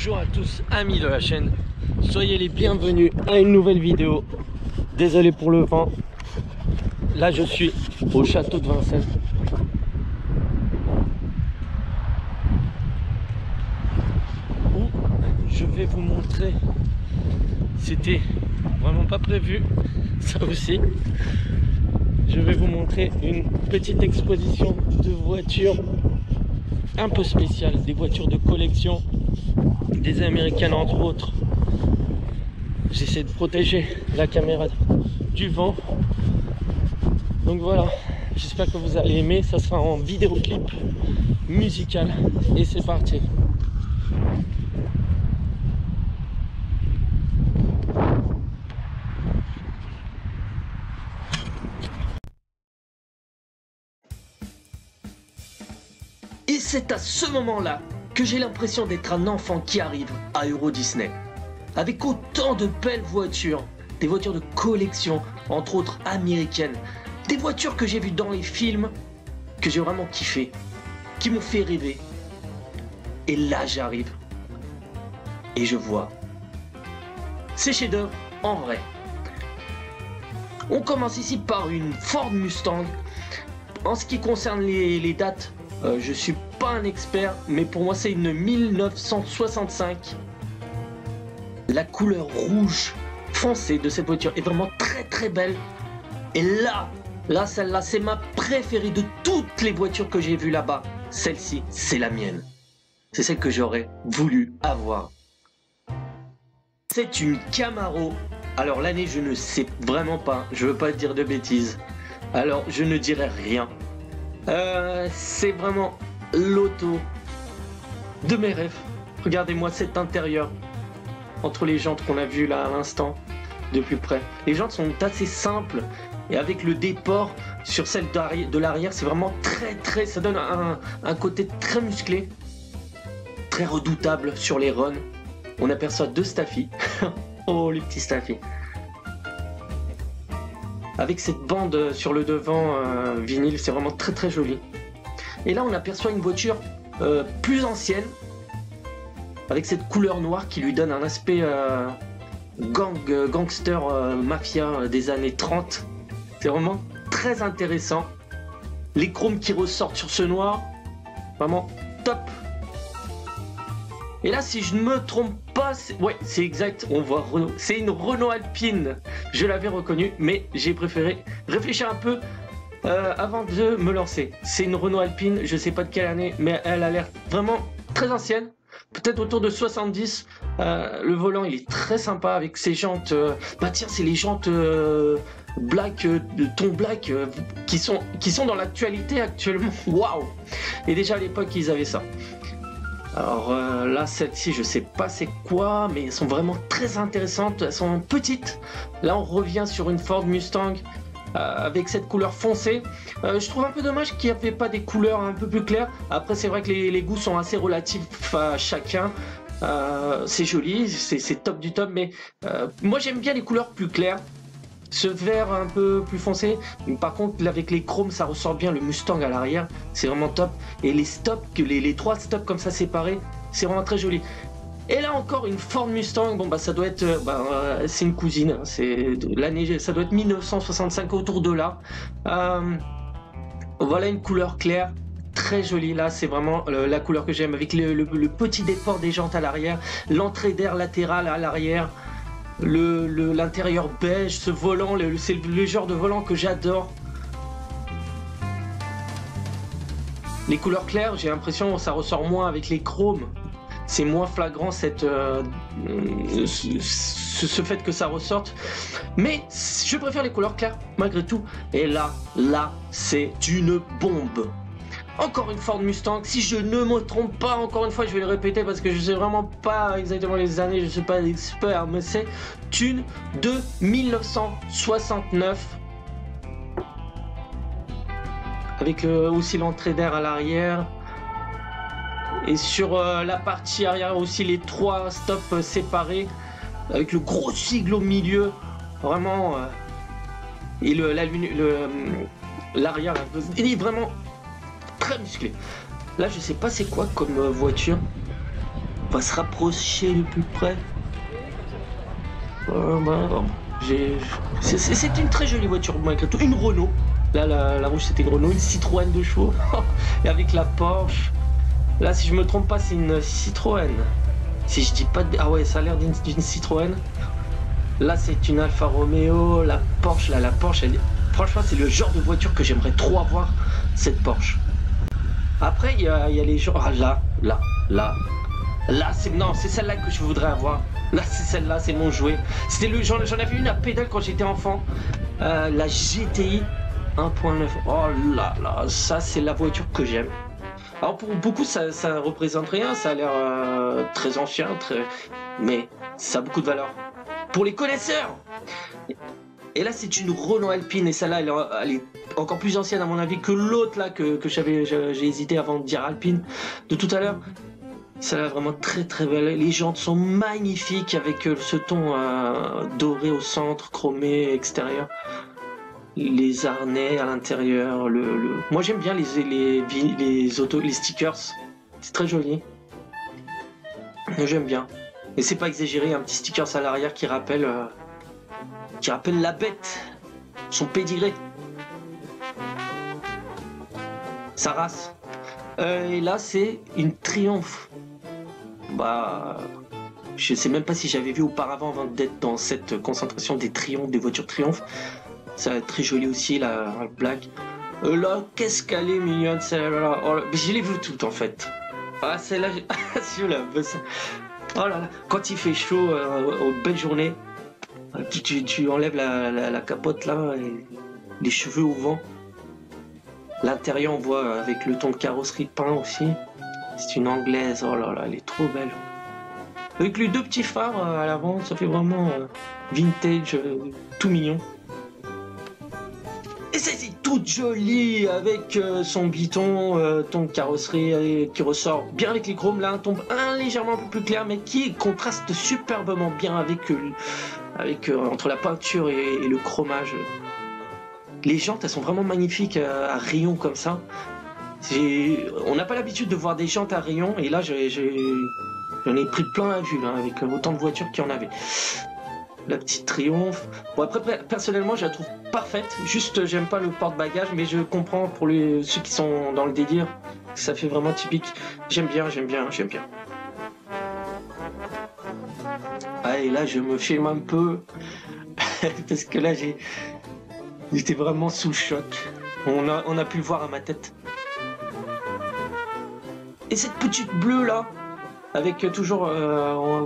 Bonjour à tous amis de la chaîne, soyez les bienvenus à une nouvelle vidéo. Désolé pour le vent. Là je suis au château de Vincennes. Où je vais vous montrer, c'était vraiment pas prévu, ça aussi. Je vais vous montrer une petite exposition de voitures un peu spéciales, des voitures de collection, des américaines entre autres. J'essaie de protéger la caméra du vent. Donc voilà, j'espère que vous allez aimer. Ça sera en vidéoclip musical et c'est parti. Et c'est à ce moment-là que j'ai l'impression d'être un enfant qui arrive à Euro Disney. Avec autant de belles voitures, des voitures de collection, entre autres américaines, des voitures que j'ai vues dans les films, que j'ai vraiment kiffé, qui m'ont fait rêver. Et là j'arrive, et je vois ces chefs-d'œuvre en vrai. On commence ici par une Ford Mustang. En ce qui concerne les dates, je suis pas un expert, mais pour moi c'est une 1965. La couleur rouge foncé de cette voiture est vraiment très belle. Et là celle-là c'est ma préférée de toutes les voitures que j'ai vues là-bas. Celle-ci c'est la mienne. C'est celle que j'aurais voulu avoir. C'est une Camaro. Alors l'année je ne sais vraiment pas, je veux pas dire de bêtises. Alors je ne dirai rien. C'est vraiment l'auto de mes rêves. Regardez-moi cet intérieur. Entre les jantes qu'on a vu là à l'instant, de plus près. Les jantes sont assez simples et avec le déport sur celle de l'arrière, c'est vraiment très, ça donne un côté très musclé, très redoutable sur les runs. On aperçoit deux Staffy. Oh les petits Staffy. Avec cette bande sur le devant vinyle, c'est vraiment très joli. Et là on aperçoit une voiture plus ancienne, avec cette couleur noire qui lui donne un aspect gangster mafia des années 30. C'est vraiment très intéressant. Les chromes qui ressortent sur ce noir, vraiment top. Et là si je ne me trompe pas, ouais c'est exact, on voit Renault. C'est une Renault Alpine, je l'avais reconnue, mais j'ai préféré réfléchir un peu avant de me lancer. C'est une Renault Alpine, je sais pas de quelle année, mais elle a l'air vraiment très ancienne. Peut-être autour de 70. Le volant il est très sympa avec ses jantes. Bah tiens, c'est les jantes black, de ton black qui sont dans l'actualité actuellement. Waouh! Et déjà à l'époque ils avaient ça. Alors là celle-ci je sais pas c'est quoi, mais elles sont vraiment très intéressantes. Elles sont petites. Là on revient sur une Ford Mustang. Avec cette couleur foncée, je trouve un peu dommage qu'il n'y avait pas des couleurs un peu plus claires. Après c'est vrai que les goûts sont assez relatifs à chacun. C'est joli, c'est top du top, mais moi j'aime bien les couleurs plus claires. Ce vert un peu plus foncé, par contre avec les chromes ça ressort bien. Le Mustang à l'arrière c'est vraiment top. Et les stops, les trois stops comme ça séparés, c'est vraiment très joli. Et là encore une Ford Mustang, bon bah ça doit être, c'est une cousine, hein, c'est l'année, ça doit être 1965 autour de là. Voilà une couleur claire, très jolie. Là c'est vraiment la couleur que j'aime, avec le petit déport des jantes à l'arrière, l'entrée d'air latérale à l'arrière, l'intérieur beige, ce volant, c'est le genre de volant que j'adore. Les couleurs claires, j'ai l'impression ça ressort moins avec les chromes. C'est moins flagrant ce fait que ça ressorte. Mais je préfère les couleurs claires malgré tout. Et là c'est une bombe. Encore une Ford Mustang. Si je ne me trompe pas, encore une fois je vais le répéter parce que je sais vraiment pas exactement les années, je ne suis pas expert, mais c'est une de 1969. Avec aussi l'entrée d'air à l'arrière. Et sur la partie arrière aussi les trois stops séparés avec le gros sigle au milieu, vraiment et l'arrière il est vraiment très musclé. Là je sais pas c'est quoi comme voiture. On va se rapprocher le plus près. Bon, c'est une très jolie voiture malgré tout. Une Renault. Là, la rouge, c'était une Renault. Une Citroën de chevaux. Et avec la Porsche. Là, si je me trompe pas, c'est une Citroën. Si je dis pas de... Ah ouais, ça a l'air d'une Citroën. Là, c'est une Alfa Romeo. La Porsche, là, la Porsche, franchement, c'est le genre de voiture que j'aimerais trop avoir, cette Porsche. Après, il y a les gens... Ah, là, c'est celle-là que je voudrais avoir. Là, c'est celle-là, c'est mon jouet. J'en avais une à pédale quand j'étais enfant. La GTI 1.9. Oh là là, ça, c'est la voiture que j'aime. Alors pour beaucoup ça représente rien, ça a l'air très ancien, mais ça a beaucoup de valeur. Pour les connaisseurs. Et là c'est une Renault Alpine et celle-là elle est encore plus ancienne à mon avis que l'autre là que j'ai hésité avant de dire Alpine de tout à l'heure. Celle-là vraiment très très belle. Les jantes sont magnifiques avec ce ton doré au centre, chromé extérieur. Les harnais à l'intérieur, moi j'aime bien les stickers, c'est très joli. J'aime bien. Et c'est pas exagéré, un petit stickers à l'arrière qui rappelle la bête, son pédigré, sa race. Et là c'est une Triumph. Bah, je sais même pas si j'avais vu auparavant avant d'être dans cette concentration des Triumph, des voitures Triumph. Ça va être très joli aussi, la black. Là, qu'est-ce qu'elle est mignonne, celle-là. Oh, je l'ai vu toute, en fait. Ah, celle-là, je la veux. Oh là là, quand il fait chaud, aux belles journées, tu enlèves la capote, là, et les cheveux au vent. L'intérieur, on voit avec le ton de carrosserie peint aussi. C'est une anglaise, oh là là, elle est trop belle. Avec les deux petits phares à l'avant, ça fait vraiment vintage, tout mignon. Et c'est toute jolie avec son biton, ton de carrosserie qui ressort bien avec les chromes. Là, un ton légèrement un peu plus clair, mais qui contraste superbement bien avec entre la peinture et le chromage. Les jantes, elles sont vraiment magnifiques à rayons comme ça. On n'a pas l'habitude de voir des jantes à rayons, et là, j'en ai pris plein à vue, là, avec autant de voitures qu'il y en avait. La petite Triumph. Bon, après, personnellement, je la trouve parfaite. Juste, j'aime pas le porte-bagages, mais je comprends pour ceux qui sont dans le délire. Ça fait vraiment typique. J'aime bien. Ah, et là, je me filme un peu. Parce que là, j'étais vraiment sous le choc. On a pu le voir à ma tête. Et cette petite bleue, là, avec toujours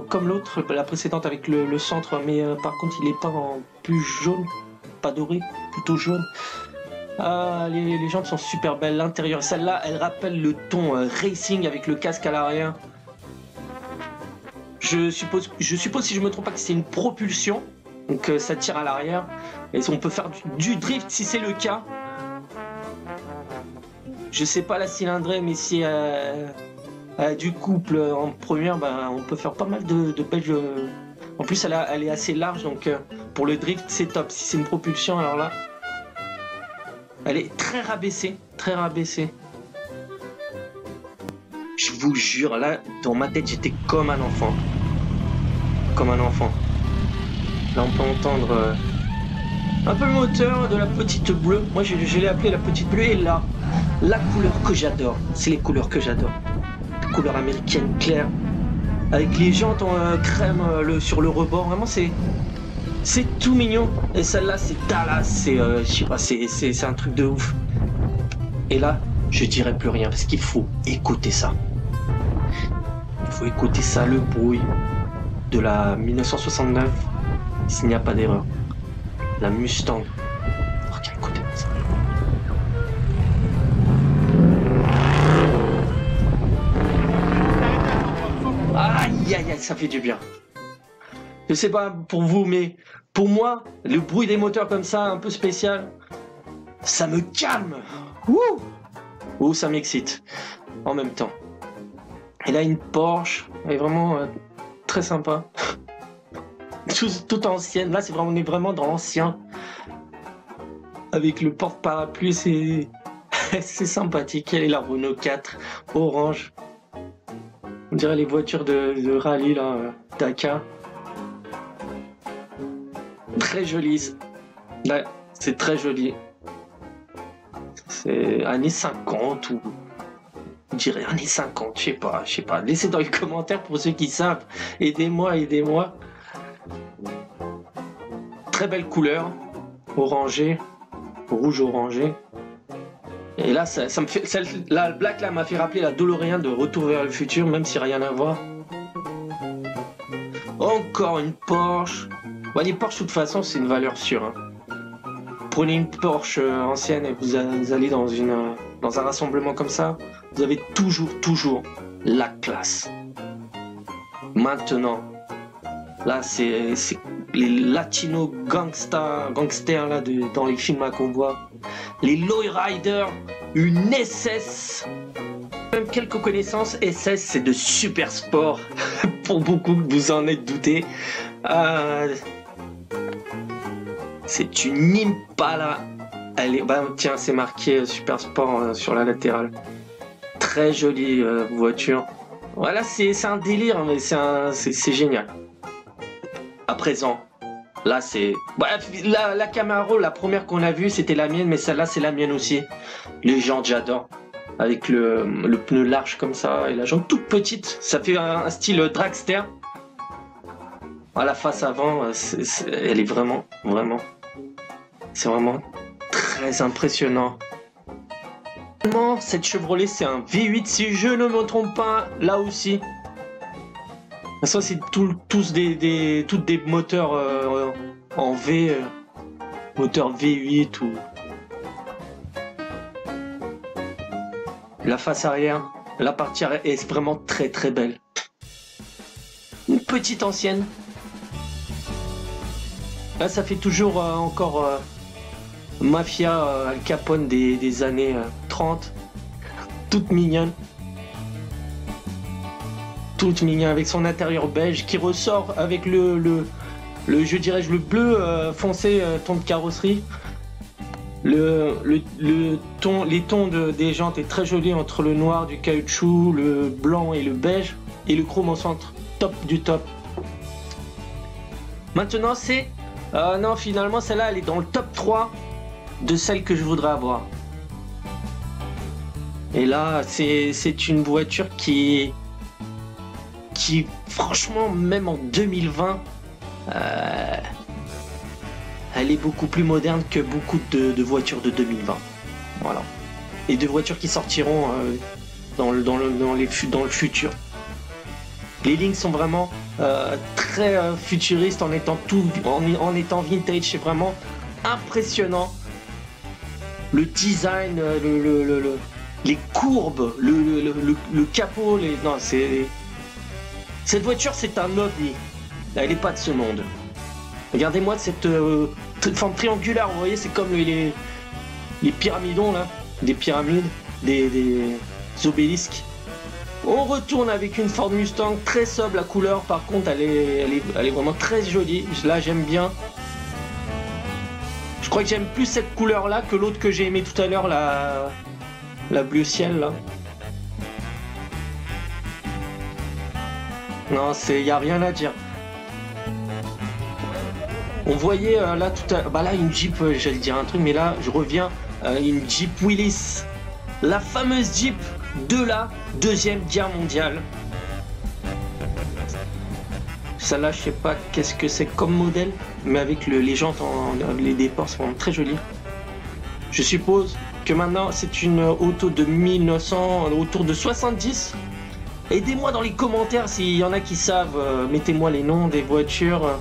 comme l'autre, la précédente avec le centre, mais par contre il est pas en plus jaune, pas doré, plutôt jaune. Les jantes sont super belles, l'intérieur, celle-là elle rappelle le ton racing avec le casque à l'arrière. Je suppose si je me trompe pas que c'est une propulsion, donc ça tire à l'arrière, et on peut faire du drift si c'est le cas. Je sais pas la cylindrée, mais si du couple en première, on peut faire pas mal de belles. En plus, elle est assez large, donc pour le drift, c'est top. Si c'est une propulsion, alors là, elle est très rabaissée, très rabaissée. Je vous jure, là, dans ma tête, j'étais comme un enfant. Comme un enfant. Là, on peut entendre un peu le moteur de la petite bleue. Moi, je l'ai appelée la petite bleue, et là, la couleur que j'adore, c'est les couleurs que j'adore. Couleur américaine claire, avec les jantes en crème sur le rebord, vraiment c'est tout mignon. Et celle-là c'est Dallas, je sais pas, c'est un truc de ouf. Et là je dirais plus rien parce qu'il faut écouter ça. Il faut écouter ça, le bruit de la 1969, s'il n'y a pas d'erreur. La Mustang. Regarde, écoutez ça. Aïe aïe aïe, ça fait du bien. Je sais pas pour vous, mais pour moi, le bruit des moteurs comme ça, un peu spécial, ça me calme. Ouh, ouh, ça m'excite en même temps. Et là, une Porsche, elle est vraiment très sympa. Tout ancienne. Là, on est vraiment dans l'ancien. Avec le porte-parapluie, c'est sympathique. Elle est la Renault 4 orange. On dirait les voitures de rallye là, Dakar. Très joli. Ouais, c'est très joli. C'est années 50 ou... Je dirais années 50, je sais pas. Laissez dans les commentaires pour ceux qui savent. Aidez-moi. Très belle couleur. Orangé. Rouge orangé. Et là, ça me fait... La black là m'a fait rappeler la DeLorean de Retour vers le futur, même si rien à voir. Encore une Porsche. Ouais, les Porsche, de toute façon, c'est une valeur sûre. Hein. Prenez une Porsche ancienne et vous allez dans un rassemblement comme ça, vous avez toujours la classe. Maintenant, là, c'est les latinos gangsters là, dans les films qu'on voit. Les lowriders, une SS. Même quelques connaissances, SS, c'est de super sport. Pour beaucoup, vous en êtes douté. C'est une Impala. Elle est, bah, tiens, c'est marqué Super Sport sur la latérale. Très jolie voiture. Voilà, c'est un délire, mais c'est génial. À présent, là c'est... Bref, la Camaro, la première qu'on a vue, c'était la mienne, mais celle-là, c'est la mienne aussi. Les gens, j'adore. Avec le pneu large comme ça, et la jambe toute petite. Ça fait un style dragster. À la face avant, elle est vraiment... C'est vraiment très impressionnant. Cette Chevrolet, c'est un V8, si je ne me trompe pas, là aussi. Ça, c'est tous des moteurs en V, moteur V8 ou... La face arrière, la partie arrière est vraiment très belle. Une petite ancienne. Là, ça fait toujours encore Mafia Al Capone des années 30. Toute mignonne. Toute mignonne avec son intérieur beige qui ressort avec le bleu foncé ton de carrosserie. Les tons des jantes est très joli entre le noir du caoutchouc, le blanc et le beige, et le chrome au centre, top du top. Maintenant c'est... non, finalement celle-là elle est dans le top 3 de celles que je voudrais avoir. Et là c'est une voiture qui franchement, même en 2020, elle est beaucoup plus moderne que beaucoup de voitures de 2020. Voilà. Et de voitures qui sortiront dans le futur. Les lignes sont vraiment très futuristes en étant vintage. C'est vraiment impressionnant. Le design, les courbes, le capot. Non, c'est... Cette voiture, c'est un ovni. Elle n'est pas de ce monde. Regardez-moi cette forme triangulaire, vous voyez, c'est comme les pyramidons là, des pyramides, des obélisques. On retourne avec une Ford Mustang très sobre, la couleur par contre elle est vraiment très jolie, là j'aime bien. Je crois que j'aime plus cette couleur là que l'autre que j'ai aimé tout à l'heure, la bleu ciel là. Non, y a rien à dire. On voyait là tout à là une Jeep, j'allais dire un truc, mais là je reviens, une Jeep Willys, la fameuse Jeep de la Deuxième Guerre mondiale. Celle-là, je sais pas qu'est-ce que c'est comme modèle, mais avec les jantes, les déports sont très jolis. Je suppose que maintenant c'est une auto de 1900, autour de 70. Aidez-moi dans les commentaires s'il y en a qui savent, mettez-moi les noms des voitures.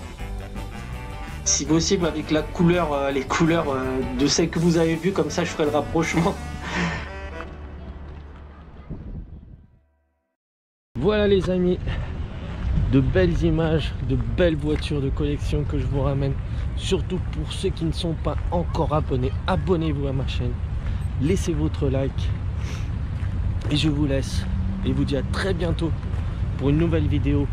Si possible avec la couleur, les couleurs de celles que vous avez vues, comme ça je ferai le rapprochement. Voilà les amis, de belles images, de belles voitures de collection que je vous ramène. Surtout pour ceux qui ne sont pas encore abonnés, abonnez-vous à ma chaîne, laissez votre like. Et je vous laisse et vous dis à très bientôt pour une nouvelle vidéo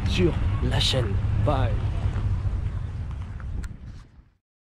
sur la chaîne. Bye.